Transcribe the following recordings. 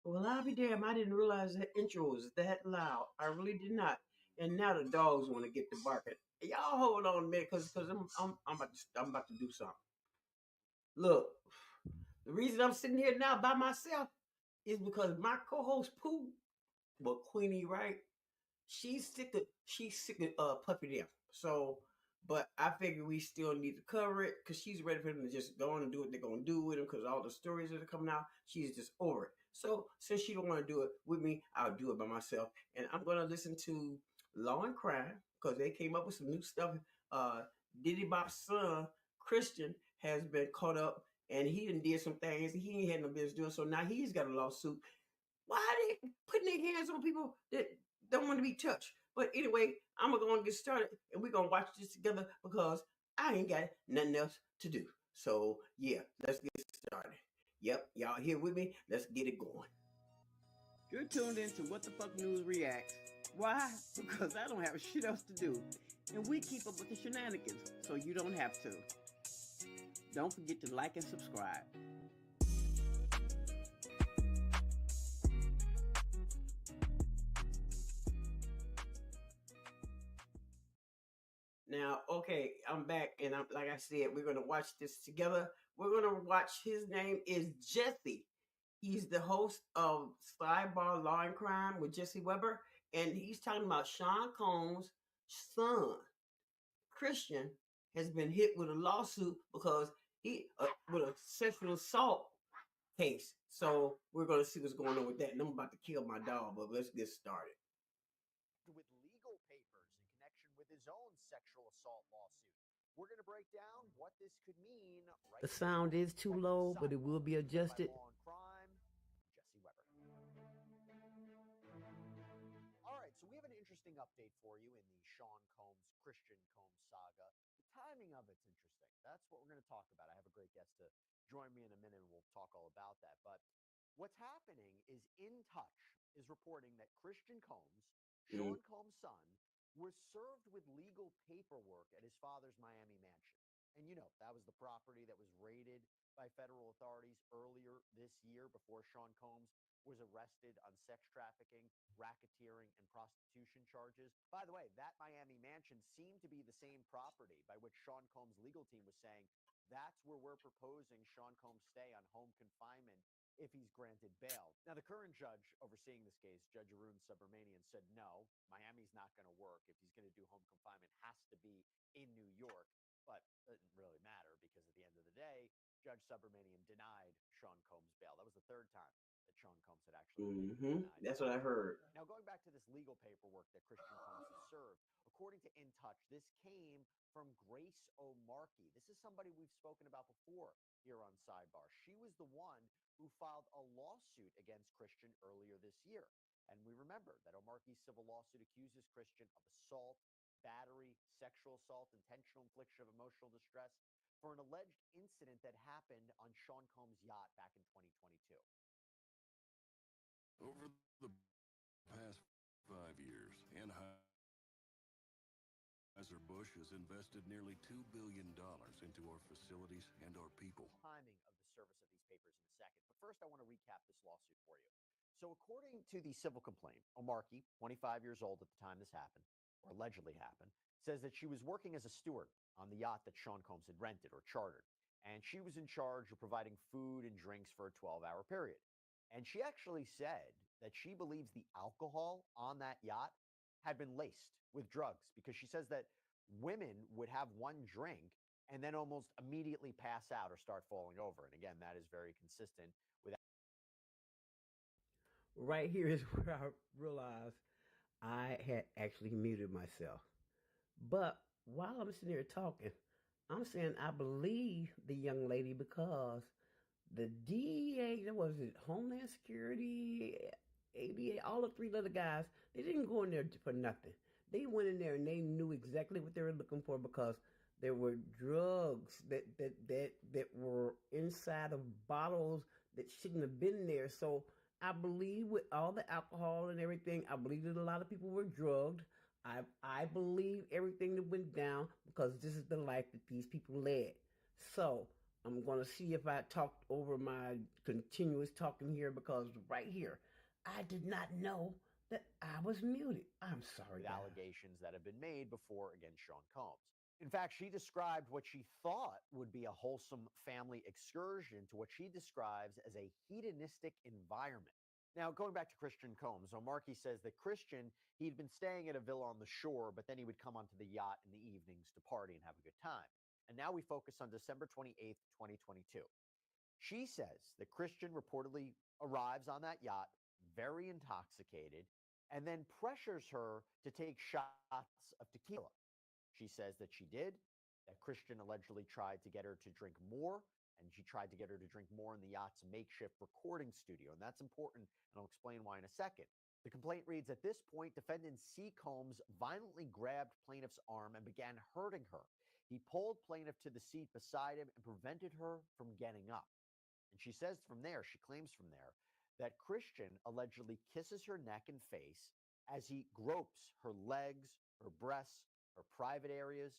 Well, I'll be damned. I didn't realize that intro was that loud. I really did not. And now the dogs want to get to barking. Y'all hold on a minute, cause I'm about to do something. Look, the reason I'm sitting here now by myself is because my co-host Pooh, but Queenie, right? She's sick of Puppy Death. So, but I figure we still need to cover it because she's ready for them to just go on and do what they're gonna do with him because all the stories that are coming out, she's just over it. So since she don't want to do it with me, I'll do it by myself, and I'm gonna listen to Law and Crime because they came up with some new stuff. Uh, Diddy Bop's son Christian has been caught up, and he did some things he ain't had no business doing. So now he's got a lawsuit. Why are they putting their hands on people that don't want to be touched? But anyway, I'm gonna go and get started, and we're gonna watch this together because I ain't got nothing else to do. So yeah, let's get started. Yep, y'all here with me? Let's get it going. You're tuned into What the Fuck News Reacts. Why? Because I don't have shit else to do, and we keep up with the shenanigans, so you don't have to. Don't forget to like and subscribe. Now, okay, I'm back, and I'm like I said, we're gonna watch this together. We're gonna watch. His name is Jesse. He's the host of Sidebar Law and Crime with Jesse Weber, and he's talking about Sean Combs' son, Christian, has been hit with a lawsuit because he with a sexual assault case. So we're gonna see what's going on with that. And I'm about to kill my dog, but let's get started. With legal papers in connection with his own sexual assault lawsuit. We're going to break down what this could mean. Right, the sound is too low, but it will be adjusted. Law and Crime, Jesse Weber. All right, so we have an interesting update for you in the Sean Combs, Christian Combs saga. The timing of it's interesting. That's what we're going to talk about. I have a great guest to join me in a minute, and we'll talk all about that. But what's happening is In Touch is reporting that Christian Combs, Sean Combs' son, was served with legal paperwork at his father's Miami mansion. And that was the property that was raided by federal authorities earlier this year before Sean Combs was arrested on sex trafficking, racketeering, and prostitution charges. By the way, that Miami mansion seemed to be the same property by which Sean Combs' legal team was saying that's where we're proposing Sean Combs stay on home confinement if he's granted bail. Now, the current judge overseeing this case, Judge Arun Subramanian, said no, Miami's not going to work. If he's going to do home confinement, has to be in New York. But it didn't really matter because at the end of the day, Judge Subramanian denied Sean Combs bail. That was the third time that Sean Combs had actually been denied. That's what I heard. Now, going back to this legal paperwork that Christian Combs has served, according to In Touch, this came from Grace O'Markey. This is somebody we've spoken about before here on Sidebar. She was the one who filed a lawsuit against Christian earlier this year. And we remember that O'Markey's civil lawsuit accuses Christian of assault, battery, sexual assault, intentional infliction of emotional distress for an alleged incident that happened on Sean Combs' yacht back in 2022. Over the past 5 years, Anheuser-Busch has invested nearly $2 billion into our facilities and our people. Timing of the service of these papers in a second. But first, I want to recap this lawsuit for you. So according to the civil complaint, O'Markey, 25 years old at the time this happened, or allegedly happened, says that she was working as a steward on the yacht that Sean Combs had rented or chartered. And she was in charge of providing food and drinks for a 12-hour period. And she actually said that she believes the alcohol on that yacht had been laced with drugs because she says that women would have one drink and then almost immediately pass out or start falling over. And again, that is very consistent with. Right here is where I realized I had actually muted myself. But while I'm sitting here talking, I'm saying I believe the young lady because the DEA, was it Homeland Security, ABA, all the three other guys, they didn't go in there for nothing. They went in there and they knew exactly what they were looking for because there were drugs that were inside of bottles that shouldn't have been there. So I believe with all the alcohol and everything, I believe that a lot of people were drugged. I believe everything that went down because this is the life that these people led. So I'm going to see if I talked over my continuous talking here, because right here, I did not know that I was muted. I'm sorry, with guys. allegations that have been made before against Sean Combs. In fact, she described what she thought would be a wholesome family excursion to what she describes as a hedonistic environment. Now, going back to Christian Combs, O'Markey says that Christian, he'd been staying at a villa on the shore, but then he would come onto the yacht in the evenings to party and have a good time. And now we focus on December 28th, 2022. She says that Christian reportedly arrives on that yacht very intoxicated and then pressures her to take shots of tequila. She says that she did, that Christian allegedly tried to get her to drink more, and she tried to get her to drink more in the yacht's makeshift recording studio. And that's important, and I'll explain why in a second. The complaint reads, at this point, defendant C. Combs violently grabbed plaintiff's arm and began hurting her. He pulled plaintiff to the seat beside him and prevented her from getting up. And she says from there, she claims from there, that Christian allegedly kisses her neck and face as he gropes her legs, her breasts, her private areas.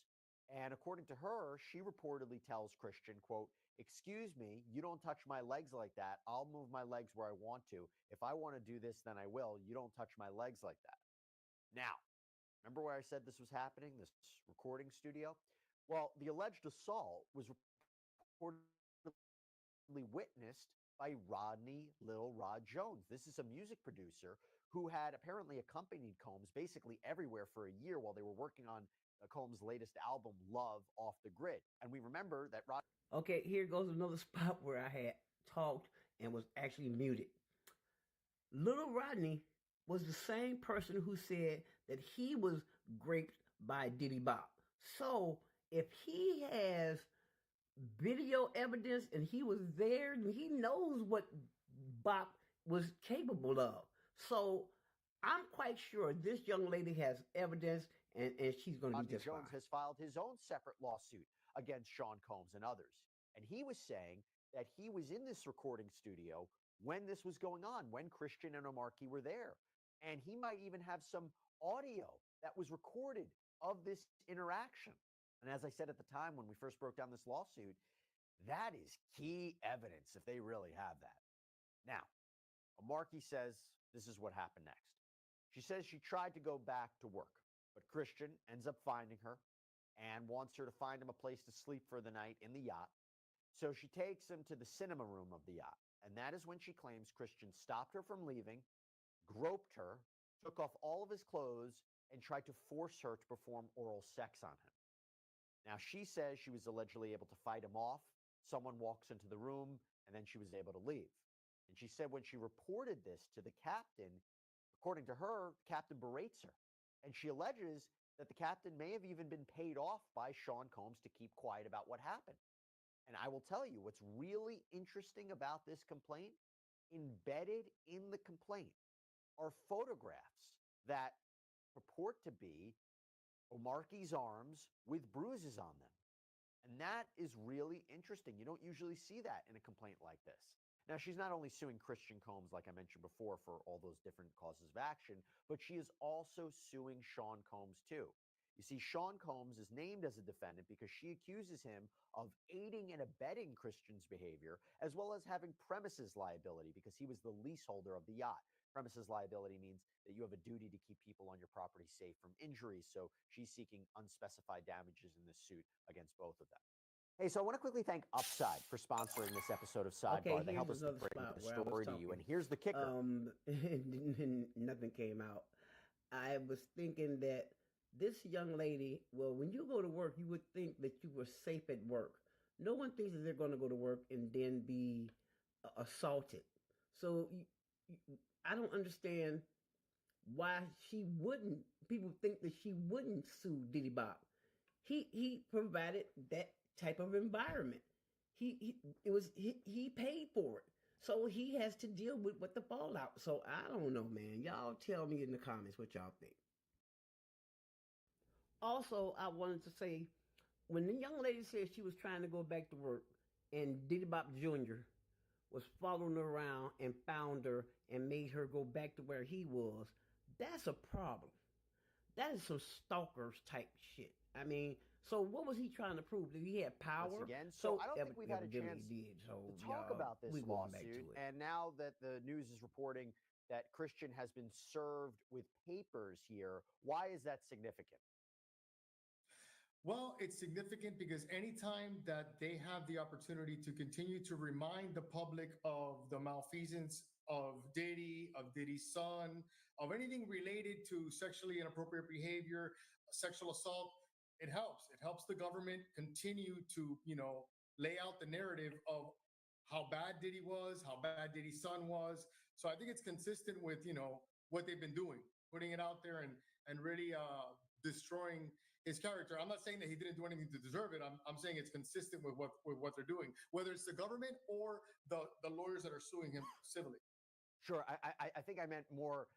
And according to her, she reportedly tells Christian, quote, excuse me, you don't touch my legs like that. I'll move my legs where I want to. If I want to do this, then I will. You don't touch my legs like that. Now, remember where I said this was happening, this recording studio? Well, the alleged assault was reportedly witnessed by Rodney Lil Rod Jones. This is a music producer who had apparently accompanied Combs basically everywhere for a year while they were working on Combs' latest album, Love Off the Grid. And we remember that Rod. Okay, here goes another spot where I had talked and was actually muted. Little Rodney was the same person who said that he was raped by Diddy Bop. So if he has video evidence and he was there, and he knows what Bop was capable of. So I'm quite sure this young lady has evidence, and she's going to be just Jones fine. has filed his own separate lawsuit against Sean Combs and others. And he was saying that he was in this recording studio when this was going on, when Christian and O'Markey were there. And he might even have some audio that was recorded of this interaction. And as I said at the time when we first broke down this lawsuit, that is key evidence if they really have that. Now, O'Markey says this is what happened next. She says she tried to go back to work, but Christian ends up finding her and wants her to find him a place to sleep for the night in the yacht. So she takes him to the cinema room of the yacht. And that is when she claims Christian stopped her from leaving, groped her, took off all of his clothes, and tried to force her to perform oral sex on him. Now, she says she was allegedly able to fight him off. Someone walks into the room, and then she was able to leave. And she said when she reported this to the captain, according to her, the captain berates her. And she alleges that the captain may have even been paid off by Sean Combs to keep quiet about what happened. And I will tell you what's really interesting about this complaint, embedded in the complaint are photographs that purport to be O'Markey's arms with bruises on them. And that is really interesting. You don't usually see that in a complaint like this. Now, she's not only suing Christian Combs, like I mentioned before, for all those different causes of action, but she is also suing Sean Combs too. You see, Sean Combs is named as a defendant because she accuses him of aiding and abetting Christian's behavior, as well as having premises liability because he was the leaseholder of the yacht. Premises liability means that you have a duty to keep people on your property safe from injuries. So she's seeking unspecified damages in this suit against both of them. Hey, so I want to quickly thank Upside for sponsoring this episode of Sidebar. They help us to bring the story to you. And here's the kicker. Nothing came out. I was thinking that this young lady, well, when you go to work, you would think that you were safe at work. No one thinks that they're going to go to work and then be assaulted. So I don't understand why she wouldn't. People think that she wouldn't sue Diddy Bop. He provided that type of environment. He paid for it. So he has to deal with what the fallout. So I don't know, man. Y'all tell me in the comments what y'all think. Also, I wanted to say, when the young lady said she was trying to go back to work and Diddy Bop Jr. was following her around and found her and made her go back to where he was, that's a problem. That is some stalkers type shit. I mean, So what was he trying to prove? That he had Once power? again, so I don't think we've had a evidently chance he did. So to talk about this we going back to lawsuit. it. And now that the news is reporting that Christian has been served with papers here, why is that significant? Well, it's significant because anytime that they have the opportunity to continue to remind the public of the malfeasance of Diddy, of Diddy's son, of anything related to sexually inappropriate behavior, sexual assault, it helps. It helps the government continue to, lay out the narrative of how bad Diddy was, how bad Diddy's son was. So I think it's consistent with, what they've been doing, putting it out there and really destroying his character. I'm not saying that he didn't do anything to deserve it. I'm saying it's consistent with what they're doing, whether it's the government or the lawyers that are suing him civilly. Sure. I think I meant more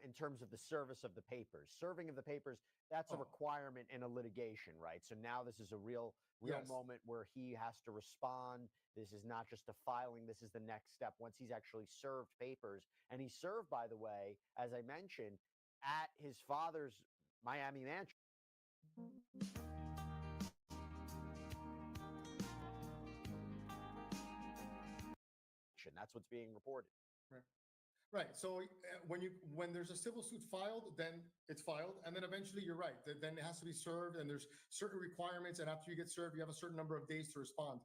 in terms of the service of the papers. Serving of the papers, that's a Oh, requirement in a litigation, right? So now this is a real yes. moment where he has to respond. This is not just a filing. This is the next step once he's actually served papers. And he's served, by the way, as I mentioned, at his father's Miami mansion. That's what's being reported. Right. Right. So when there's a civil suit filed, then it's filed, and then eventually you're right. Then it has to be served, and there's certain requirements, and after you get served, you have a certain number of days to respond.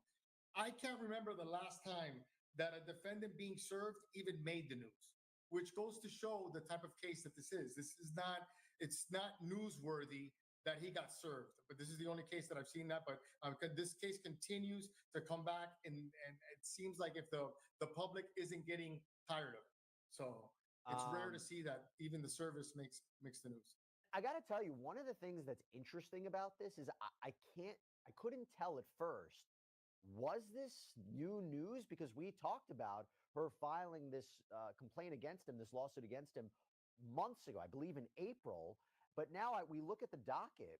I can't remember the last time that a defendant being served even made the news, which goes to show the type of case that this is. It's not newsworthy that he got served, but this is the only case that I've seen that. But this case continues to come back, and it seems like if the public isn't getting tired of it. So it's rare to see that even the service makes the news. I got to tell you, one of the things that's interesting about this is I couldn't tell at first. Was this new news? Because we talked about her filing this complaint against him, this lawsuit against him months ago, I believe in April. But now we look at the docket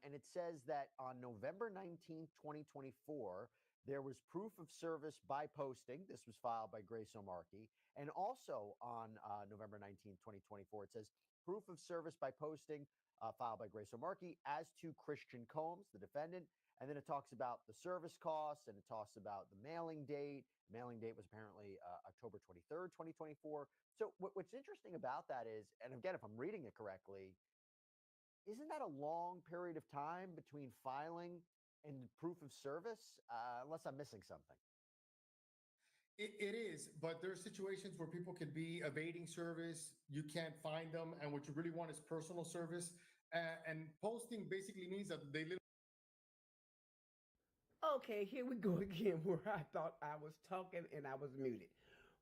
and it says that on November 19th, 2024, there was proof of service by posting. This was filed by Grace O'Markey. And also on November 19th, 2024, it says proof of service by posting filed by Grace O'Markey as to Christian Combs, the defendant. And then it talks about the service costs and it talks about the mailing date. Mailing date was apparently October 23rd, 2024. So what's interesting about that is, and again, if I'm reading it correctly, isn't that a long period of time between filing and proof of service? Unless I'm missing something. It is, but there are situations where people could be evading service. You can't find them, and what you really want is personal service. And posting basically means that they literally. Okay, here we go again where I thought I was talking and I was muted.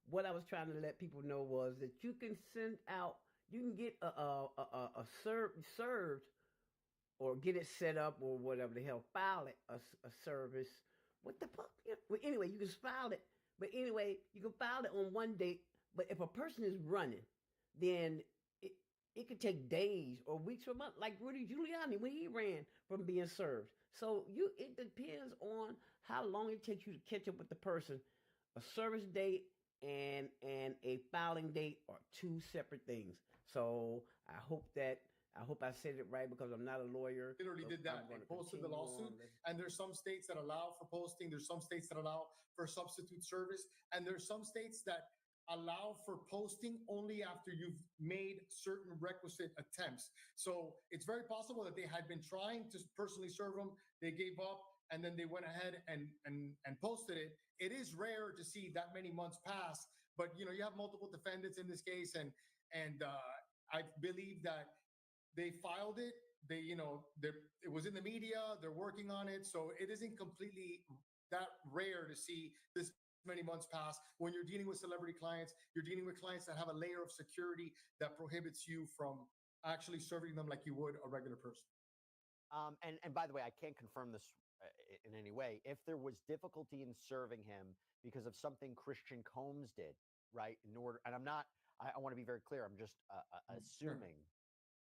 What I was trying to let people know was that you can send out, you can get a served or get it set up or whatever the hell, file it, a service. What the fuck? Well, anyway, you can file it. But anyway, you can file it on one date. But if a person is running, then it could take days or weeks or months, like Rudy Giuliani when he ran from being served. So it depends on how long it takes you to catch up with the person. A service date and a filing date are two separate things. So I hope I said it right because I'm not a lawyer. Literally so did that. They posted the lawsuit, and there's some states that allow for posting. There's some states that allow for substitute service, and there's some states that allow for posting only after you've made certain requisite attempts. So it's very possible that they had been trying to personally serve them, they gave up, and then they went ahead and posted it. It is rare to see that many months pass, but you have multiple defendants in this case, and I believe that they filed it. It was in the media. They're working on it, so it isn't completely that rare to see this many months pass. When you're dealing with celebrity clients, you're dealing with clients that have a layer of security that prohibits you from actually serving them like you would a regular person. And by the way, I can't confirm this in any way. If there was difficulty in serving him because of something Christian Combs did, right? And I'm not. I want to be very clear. I'm just assuming.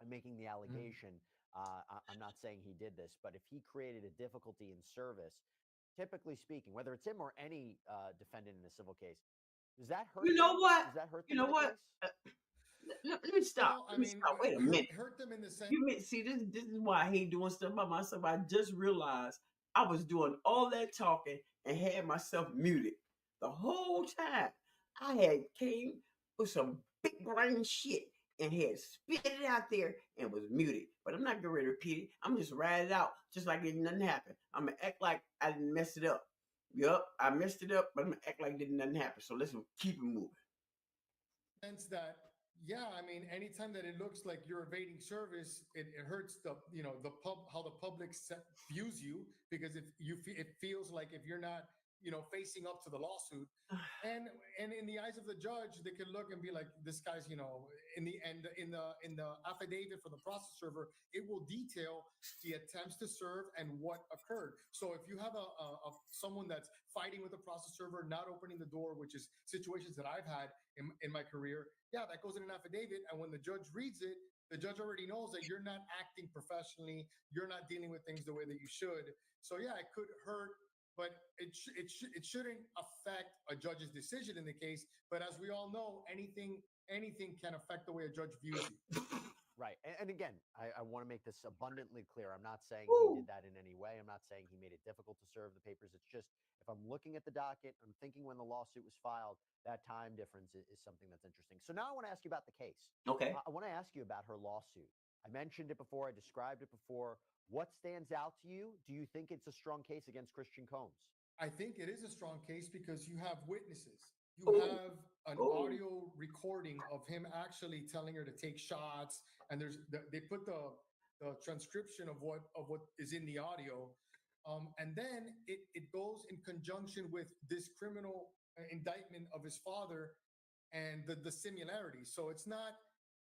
I'm making the allegation. I'm not saying he did this, but if he created a difficulty in service, typically speaking, whether it's him or any defendant in a civil case, does that hurt? You know what? Does that hurt? You know what? Let me stop. Well, I Let me mean, stop. Wait a minute. hurt them in the sense. See, this is why I hate doing stuff by myself. I just realized I was doing all that talking and had myself muted the whole time. I had came with some big brain shit and had spit it out there and was muted. But I'm not going to repeat it. I'm just ride it out just like it nothing happened. I'm gonna act like I didn't mess it up. Yup, I messed it up, but I'm gonna act like didn't nothing happen. So let's keep it moving. Sense that, yeah, I mean, anytime that it looks like you're evading service, it hurts the, the how the public views you, because if it feels like if you're not, facing up to the lawsuit, and in the eyes of the judge, they can look and be like, this guy's, in the end, in the affidavit for the process server, it will detail the attempts to serve and what occurred. So if you have someone that's fighting with the process server, not opening the door, which is situations that I've had in my career, yeah, that goes in an affidavit. And when the judge reads it, the judge already knows that you're not acting professionally, you're not dealing with things the way that you should. So yeah, it could hurt, but it shouldn't affect a judge's decision in the case. But as we all know, anything can affect the way a judge views you. Right. And again, I want to make this abundantly clear. I'm not saying he Woo. did that in any way. I'm not saying he made it difficult to serve the papers. It's just if I'm looking at the docket, I'm thinking when the lawsuit was filed, that time difference is something that's interesting. So now I want to ask you about the case. Okay. I want to ask you about her lawsuit. I mentioned it before. I described it before. What stands out to you? Do you think it's a strong case against Christian Combs? I think it is a strong case because you have witnesses. You Oh, have an oh. audio recording of him actually telling her to take shots, and they put the transcription of what is in the audio, and then it goes in conjunction with this criminal indictment of his father and the similarities. So it's not.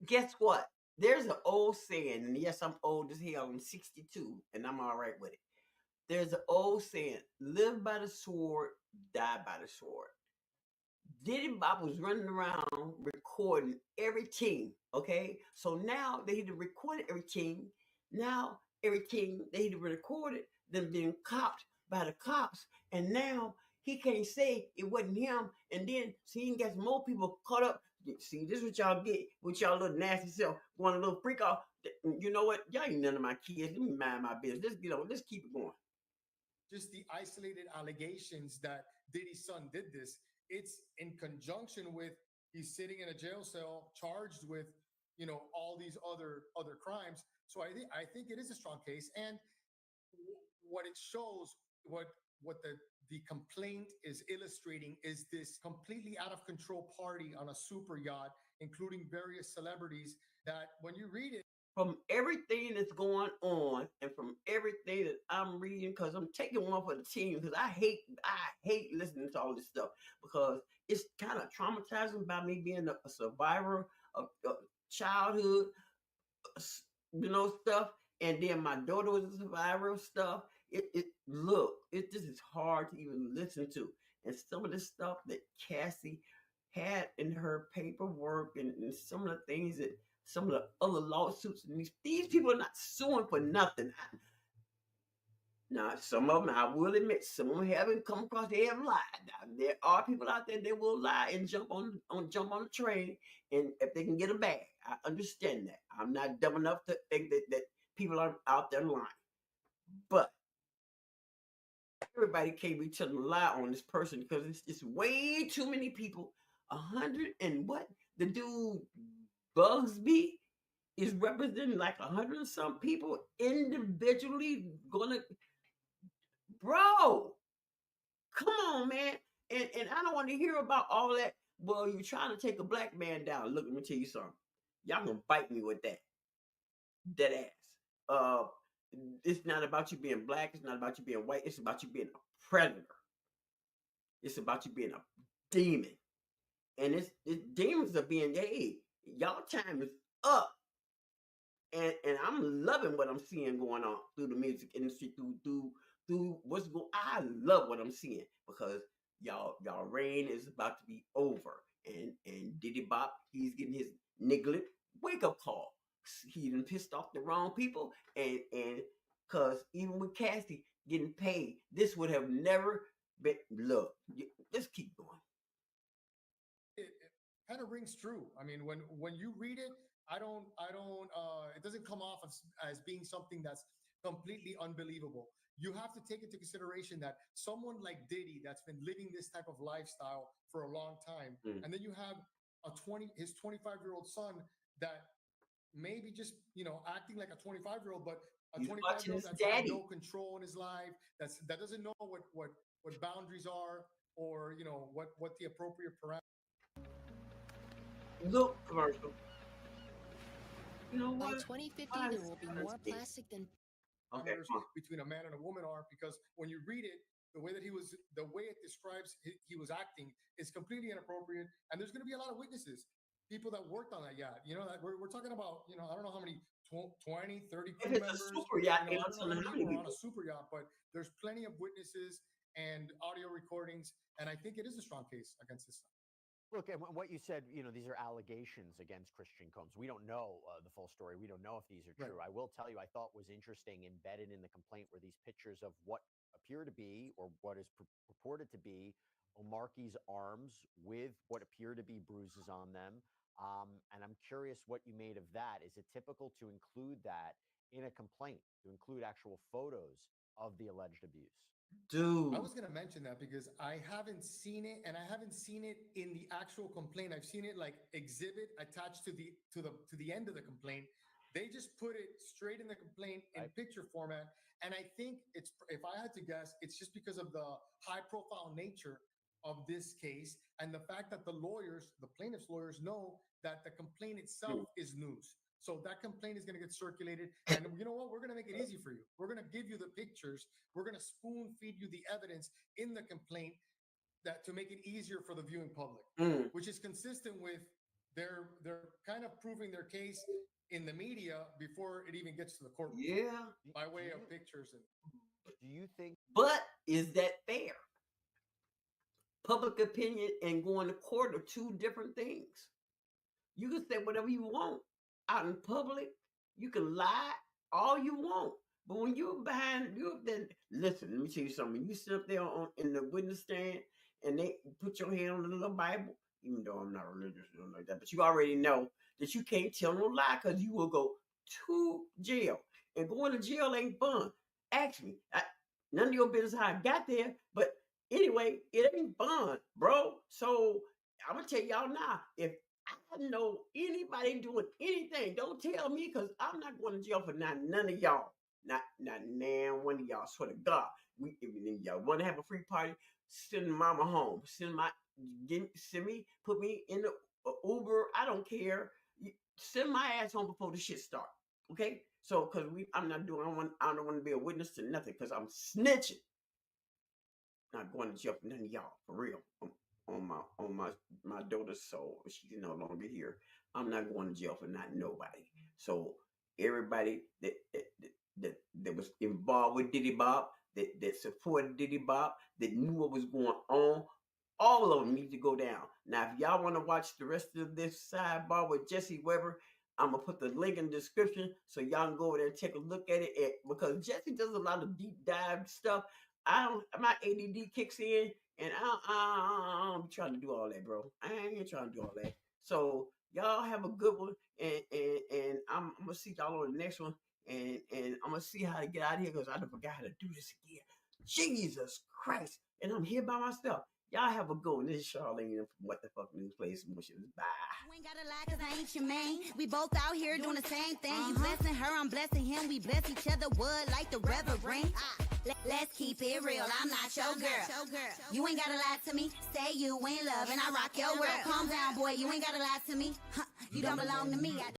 Guess what? There's an old saying, and yes, I'm old as hell. I'm 62, and I'm all right with it. There's an old saying: "Live by the sword, die by the sword." Diddy Bop was running around recording every team. Okay, so now they had recorded every team. Now every team they had recorded them being copped by the cops, and now he can't say it wasn't him. And then see, he got more people caught up. See, this is what y'all get with y'all little nasty self, going a little freak off. You know what? Y'all ain't none of my kids. Let me mind my business. Let's keep it going. Just the isolated allegations that Diddy's son did this. It's in conjunction with he's sitting in a jail cell charged with, all these other crimes. So I think it is a strong case. And what it shows, what the complaint is illustrating is this completely out of control party on a super yacht, including various celebrities that when you read it, From everything that's going on and from everything that I'm reading, because I'm taking one for the team, because I hate listening to all this stuff because it's kind of traumatizing by me being a survivor of childhood, stuff. And then my daughter was a survivor of stuff. This is hard to even listen to. And some of the stuff that Cassie had in her paperwork and some of the things that some of the other lawsuits, and these people are not suing for nothing. Now, some of them, I will admit, some of them haven't come across, they have lied. Now, there are people out there that will lie and jump on the train, and if they can get a bag, I understand that. I'm not dumb enough to think that people are out there lying. But everybody can't be telling a lie on this person because it's way too many people. 100 and what? The dude Bugsby is representing like 100 and some people individually gonna, bro, come on, man. And I don't want to hear about all that. Well, you're trying to take a black man down. Look, let me tell you something. Y'all gonna bite me with that. Dead ass. It's not about you being black. It's not about you being white. It's about you being a predator. It's about you being a demon. And it's demons are being, hey, y'all time is up. And I'm loving what I'm seeing going on through the music industry, through what's going. I love what I'm seeing because y'all reign is about to be over. And Diddy Bop, he's getting his nigglet wake up call. He done pissed off the wrong people, and because even with Cassie getting paid, this would have never been. Look, let's keep going. kind of rings true. I mean, when you read it, I don't it doesn't come off as being something that's completely unbelievable. You have to take into consideration that someone like Diddy that's been living this type of lifestyle for a long time, and then you have his 25-year-old son that maybe just acting like a 25-year-old, but a 25-year-old that's got no control in his life, that doesn't know what boundaries are, or what the appropriate parameters. Look, commercial. You know By what? 2050, there will be more plastic than Between a man and a woman are, because when you read it, the way it describes he was acting is completely inappropriate, and there's going to be a lot of witnesses, people that worked on that yacht. That we're talking about. I don't know how many 20, 30 crew members. It's a super yacht. I don't know how many people are on a super yacht, but there's plenty of witnesses and audio recordings, and I think it is a strong case against this. Look, and what you said, these are allegations against Christian Combs. We don't know the full story. We don't know if these are true. Right. I will tell you, I thought was interesting, embedded in the complaint were these pictures of what appear to be, or what is purported to be, Omarki's arms with what appear to be bruises on them. And I'm curious what you made of that. Is it typical to include that in a complaint, to include actual photos of the alleged abuse? Dude, I was going to mention that because I haven't seen it, and I haven't seen it in the actual complaint. I've seen it like exhibit attached to the end of the complaint. They just put it straight in the complaint in picture format, and I think if I had to guess, it's just because of the high profile nature of this case and the fact that the plaintiff's lawyers know that the complaint itself is news. So that complaint is going to get circulated. And you know what? We're going to make it easy for you. We're going to give you the pictures. We're going to spoon feed you the evidence in the complaint to make it easier for the viewing public, which is consistent with they're kind of proving their case in the media before it even gets to the court. Yeah. By way of pictures. Do you think? But is that fair? Public opinion and going to court are two different things. You can say whatever you want out in public. You can lie all you want, but when you're then listen. Let me tell you something. You sit up there in the witness stand and they put your hand on the little Bible. Even though I'm not religious or nothing like that, but you already know that you can't tell no lie because you will go to jail, and going to jail ain't fun. Actually, none of your business how I got there, but anyway, it ain't fun, bro. So I'm gonna tell y'all now, if I know anybody doing anything, don't tell me, because I'm not going to jail for none of y'all. Not now one of y'all. Swear to God. If y'all want to have a free party, send mama home. Send me, put me in the Uber. I don't care. Send my ass home before the shit start. Okay? So, because I don't want to be a witness to nothing, because I'm snitching. Not going to jail for none of y'all, for real. On my daughter's soul, she's no longer here. I'm not going to jail for not nobody. So everybody that was involved with Diddy Bop, that supported Diddy Bop, that knew what was going on, all of them need to go down. Now, if y'all want to watch the rest of this sidebar with Jesse Weber, I'm gonna put the link in the description so y'all can go over there and take a look at it. Because Jesse does a lot of deep dive stuff. My ADD kicks in, and I'm trying to do all that, bro. I ain't trying to do all that. So y'all have a good one, and I'm gonna see y'all on the next one, and I'm gonna see how to get out of here, because I forgot how to do this again. Jesus Christ! And I'm here by myself. Y'all have a good one. This is Charlene from What the Fuck News Place. Bye. You ain't gotta lie, 'cause I ain't your main. We both out here doing the same thing. You blessing her, I'm blessing him. We bless each other, wood like the reverend. Let's keep it real, I'm not your girl. You ain't gotta lie to me. Say you ain't love and I rock your world. Calm down, boy, you ain't gotta lie to me. You don't belong to me.